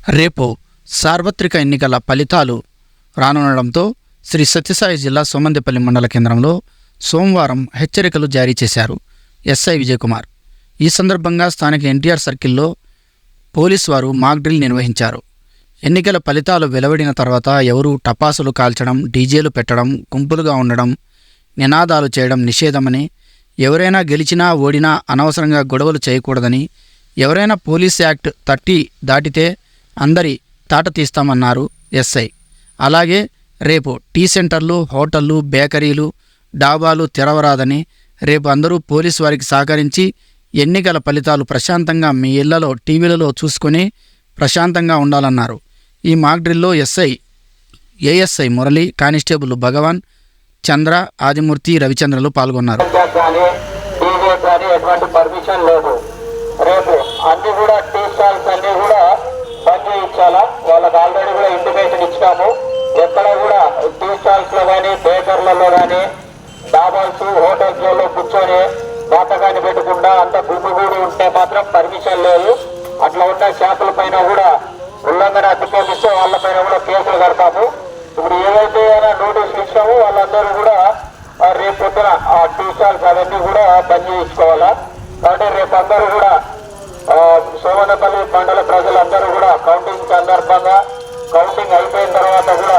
రేపు సార్వత్రిక ఎన్నికల ఫలితాలు రానుండడంతో శ్రీ సత్యసాయి జిల్లా సోమందేపల్లి మండల కేంద్రంలో సోమవారం హెచ్చరికలు జారీ చేశారు ఎస్ఐ విజయకుమార్. ఈ సందర్భంగా స్థానిక ఎన్టీఆర్ సర్కిల్లో పోలీసు వారు మాక్ డ్రిల్ నిర్వహించారు. ఎన్నికల ఫలితాలు వెలువడిన తర్వాత ఎవరూ టపాసులు కాల్చడం, డీజేలు పెట్టడం, గుంపులుగా ఉండడం, నినాదాలు చేయడం నిషేధమని, ఎవరైనా గెలిచినా ఓడినా అనవసరంగా గొడవలు చేయకూడదని, ఎవరైనా పోలీస్ యాక్ట్ 30 దాటితే అందరి తాట తీస్తామన్నారు ఎస్ఐ. అలాగే రేపు టీ సెంటర్లు, హోటళ్ళు, బేకరీలు, డాబాలు తెరవరాదని, రేపు అందరూ పోలీసు వారికి సహకరించి ఎన్నికల ఫలితాలు ప్రశాంతంగా మీ ఇళ్లలో టీవీలలో చూసుకొని ప్రశాంతంగా ఉండాలన్నారు. ఈ మాక్ డ్రిల్లో ఏఎస్ఐ మురళి, కానిస్టేబుల్ భగవాన్, చంద్ర, ఆదిమూర్తి, రవిచంద్రలు పాల్గొన్నారు. రేపు అన్ని కూడా టీ స్టాల్స్ అన్ని కూడా బంద్ చేయించాలా. వాళ్ళకి ఆల్రెడీ కూడా ఇంటిమేషన్ ఇచ్చినాము. ఎక్కడ కూడా టీ స్టాల్స్ లో కానీ, బేకర్లలో కానీ, డాబాల్స్, హోటల్స్లలో కూర్చొని బాటగాని పెట్టకుండా అంత గుమ్మిగూడి ఉంటే మాత్రం పర్మిషన్ లేదు. అట్లా ఉన్న షాపుల పైన కూడా ఉల్లంఘన అతిక్రమిస్తే వాళ్ళ పైన కూడా కేసులు కడతాము. ఇప్పుడు ఏవైతే నోటీసులు ఇచ్చినామో వాళ్ళందరూ కూడా రేపు పొద్దున ఆ టీ స్టాల్స్ అవన్నీ కూడా బంద్ చేయించుకోవాలా. కాబట్టి రేపు అందరూ కూడా సోమందేపల్లి మండల ప్రజలందరూ కూడా కౌంటింగ్ సందర్భంగా, కౌంటింగ్ అయిపోయిన తర్వాత కూడా